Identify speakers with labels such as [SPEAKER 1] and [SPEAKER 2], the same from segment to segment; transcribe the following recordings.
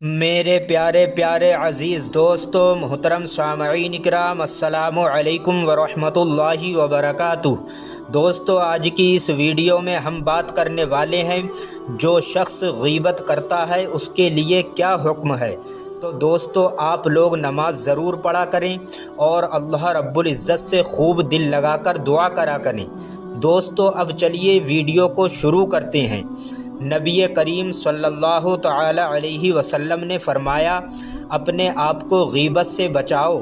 [SPEAKER 1] میرے پیارے پیارے عزیز دوستو، محترم سامعین اکرام، السلام علیکم ورحمۃ اللہ وبرکاتہ۔ دوستو، آج کی اس ویڈیو میں ہم بات کرنے والے ہیں جو شخص غیبت کرتا ہے اس کے لیے کیا حکم ہے۔ تو دوستو، آپ لوگ نماز ضرور پڑھا کریں اور اللہ رب العزت سے خوب دل لگا کر دعا کرا کریں۔ دوستو، اب چلیے ویڈیو کو شروع کرتے ہیں۔ نبی کریم صلی اللہ تعالی علیہ وسلم نے فرمایا، اپنے آپ کو غیبت سے بچاؤ،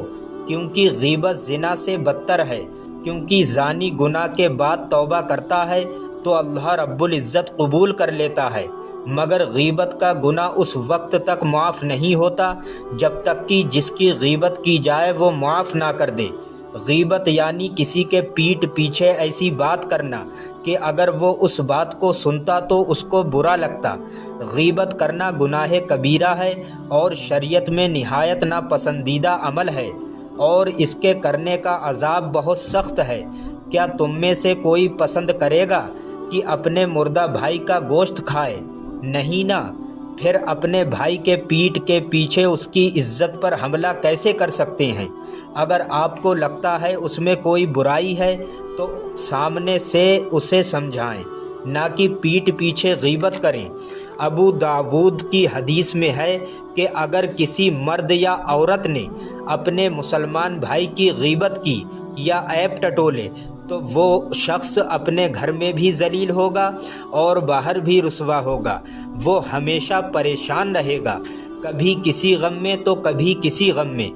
[SPEAKER 1] کیونکہ غیبت زنا سے بدتر ہے، کیونکہ زانی گناہ کے بعد توبہ کرتا ہے تو اللہ رب العزت قبول کر لیتا ہے، مگر غیبت کا گناہ اس وقت تک معاف نہیں ہوتا جب تک کہ جس کی غیبت کی جائے وہ معاف نہ کر دے۔ غیبت یعنی کسی کے پیٹھ پیچھے ایسی بات کرنا کہ اگر وہ اس بات کو سنتا تو اس کو برا لگتا۔ غیبت کرنا گناہ کبیرہ ہے اور شریعت میں نہایت ناپسندیدہ عمل ہے، اور اس کے کرنے کا عذاب بہت سخت ہے۔ کیا تم میں سے کوئی پسند کرے گا کہ اپنے مردہ بھائی کا گوشت کھائے؟ نہیں نا۔ پھر اپنے بھائی کے پیٹھ کے پیچھے اس کی عزت پر حملہ کیسے کر سکتے ہیں؟ اگر آپ کو لگتا ہے اس میں کوئی برائی ہے تو سامنے سے اسے سمجھائیں، نہ کہ پیٹھ پیچھے غیبت کریں۔ ابو داؤد کی حدیث میں ہے کہ اگر کسی مرد یا عورت نے اپنے مسلمان بھائی کی غیبت کی یا عیب ٹٹولے تو وہ شخص اپنے گھر میں بھی ذلیل ہوگا اور باہر بھی رسوا ہوگا۔ وہ ہمیشہ پریشان رہے گا، کبھی کسی غم میں تو کبھی کسی غم میں۔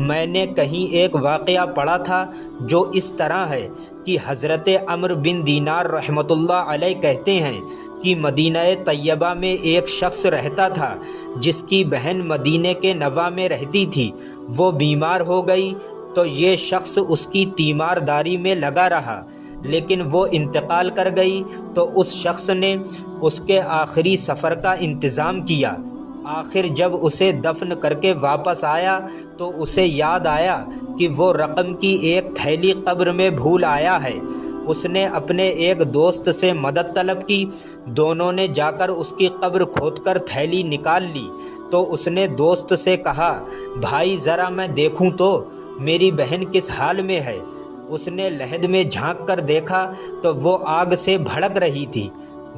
[SPEAKER 1] میں نے کہیں ایک واقعہ پڑھا تھا جو اس طرح ہے کہ حضرت عمرو بن دینار رحمۃ اللہ علیہ کہتے ہیں کہ مدینہ طیبہ میں ایک شخص رہتا تھا جس کی بہن مدینہ کے نواح میں رہتی تھی۔ وہ بیمار ہو گئی تو یہ شخص اس کی تیمارداری میں لگا رہا، لیکن وہ انتقال کر گئی تو اس شخص نے اس کے آخری سفر کا انتظام کیا۔ آخر جب اسے دفن کر کے واپس آیا تو اسے یاد آیا کہ وہ رقم کی ایک تھیلی قبر میں بھول آیا ہے۔ اس نے اپنے ایک دوست سے مدد طلب کی، دونوں نے جا کر اس کی قبر کھود کر تھیلی نکال لی۔ تو اس نے دوست سے کہا، بھائی ذرا میں دیکھوں تو میری بہن کس حال میں ہے۔ اس نے لحد میں جھانک کر دیکھا تو وہ آگ سے بھڑک رہی تھی۔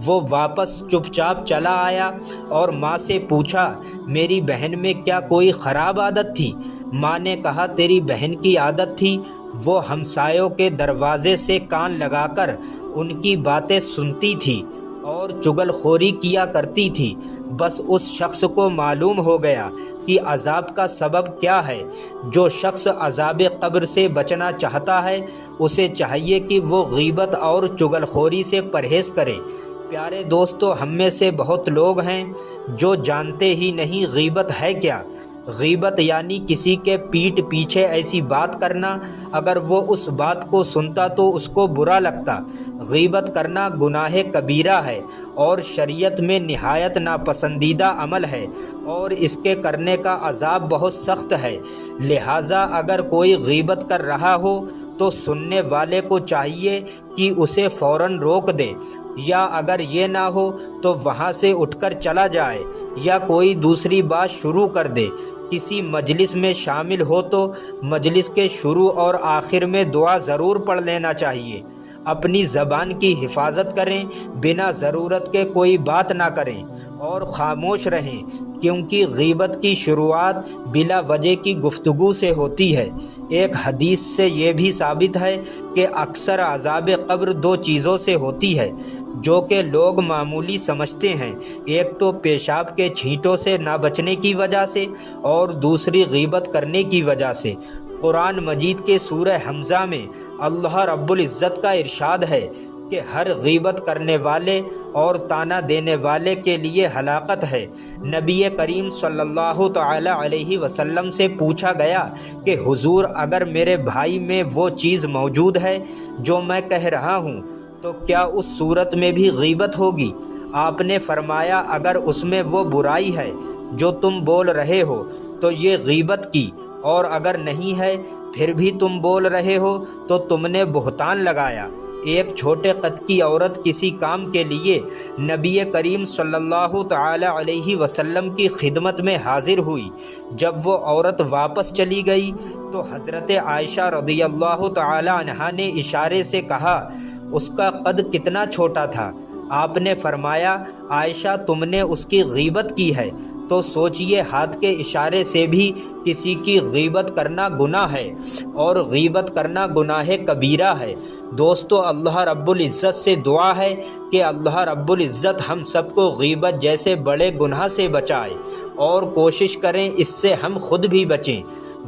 [SPEAKER 1] وہ واپس چپ چاپ چلا آیا اور ماں سے پوچھا، میری بہن میں کیا کوئی خراب عادت تھی؟ ماں نے کہا، تیری بہن کی عادت تھی وہ ہمسایوں کے دروازے سے کان لگا کر ان کی باتیں سنتی تھی اور چغل خوری کیا کرتی تھی۔ بس اس شخص کو معلوم ہو گیا کہ عذاب کا سبب کیا ہے۔ جو شخص عذاب قبر سے بچنا چاہتا ہے اسے چاہیے کہ وہ غیبت اور چغل خوری سے پرہیز کرے۔ پیارے دوستو، ہم میں سے بہت لوگ ہیں جو جانتے ہی نہیں غیبت ہے کیا۔ غیبت یعنی کسی کے پیٹھ پیچھے ایسی بات کرنا اگر وہ اس بات کو سنتا تو اس کو برا لگتا۔ غیبت کرنا گناہ کبیرہ ہے اور شریعت میں نہایت ناپسندیدہ عمل ہے، اور اس کے کرنے کا عذاب بہت سخت ہے۔ لہٰذا اگر کوئی غیبت کر رہا ہو تو سننے والے کو چاہیے کہ اسے فوراً روک دے، یا اگر یہ نہ ہو تو وہاں سے اٹھ کر چلا جائے یا کوئی دوسری بات شروع کر دے۔ کسی مجلس میں شامل ہو تو مجلس کے شروع اور آخر میں دعا ضرور پڑھ لینا چاہیے۔ اپنی زبان کی حفاظت کریں، بنا ضرورت کے کوئی بات نہ کریں اور خاموش رہیں، کیونکہ غیبت کی شروعات بلا وجہ کی گفتگو سے ہوتی ہے۔ ایک حدیث سے یہ بھی ثابت ہے کہ اکثر عذاب قبر دو چیزوں سے ہوتی ہے جو کہ لوگ معمولی سمجھتے ہیں، ایک تو پیشاب کے چھینٹوں سے نہ بچنے کی وجہ سے اور دوسری غیبت کرنے کی وجہ سے۔ قرآن مجید کے سورہ حمزہ میں اللہ رب العزت کا ارشاد ہے کہ ہر غیبت کرنے والے اور طعنہ دینے والے کے لیے ہلاکت ہے۔ نبی کریم صلی اللہ تعالی علیہ وسلم سے پوچھا گیا کہ حضور، اگر میرے بھائی میں وہ چیز موجود ہے جو میں کہہ رہا ہوں تو کیا اس صورت میں بھی غیبت ہوگی؟ آپ نے فرمایا، اگر اس میں وہ برائی ہے جو تم بول رہے ہو تو یہ غیبت کی، اور اگر نہیں ہے پھر بھی تم بول رہے ہو تو تم نے بہتان لگایا۔ ایک چھوٹے قد کی عورت کسی کام کے لیے نبی کریم صلی اللہ تعالی علیہ وسلم کی خدمت میں حاضر ہوئی۔ جب وہ عورت واپس چلی گئی تو حضرت عائشہ رضی اللہ تعالی عنہا نے اشارے سے کہا، اس کا قد کتنا چھوٹا تھا؟ آپ نے فرمایا، عائشہ تم نے اس کی غیبت کی ہے۔ تو سوچئے، ہاتھ کے اشارے سے بھی کسی کی غیبت کرنا گناہ ہے، اور غیبت کرنا گناہ کبیرہ ہے۔ دوستو، اللہ رب العزت سے دعا ہے کہ اللہ رب العزت ہم سب کو غیبت جیسے بڑے گناہ سے بچائے، اور کوشش کریں اس سے ہم خود بھی بچیں۔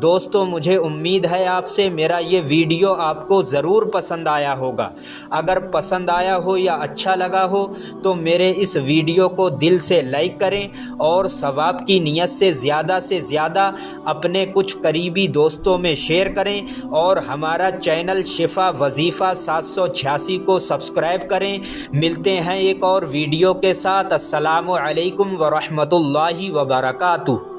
[SPEAKER 1] دوستو، مجھے امید ہے آپ سے میرا یہ ویڈیو آپ کو ضرور پسند آیا ہوگا۔ اگر پسند آیا ہو یا اچھا لگا ہو تو میرے اس ویڈیو کو دل سے لائک کریں، اور ثواب کی نیت سے زیادہ اپنے کچھ قریبی دوستوں میں شیئر کریں، اور ہمارا چینل شفا وظیفہ 786 کو سبسکرائب کریں۔ ملتے ہیں ایک اور ویڈیو کے ساتھ۔ السلام علیکم ورحمۃ اللہ وبرکاتہ۔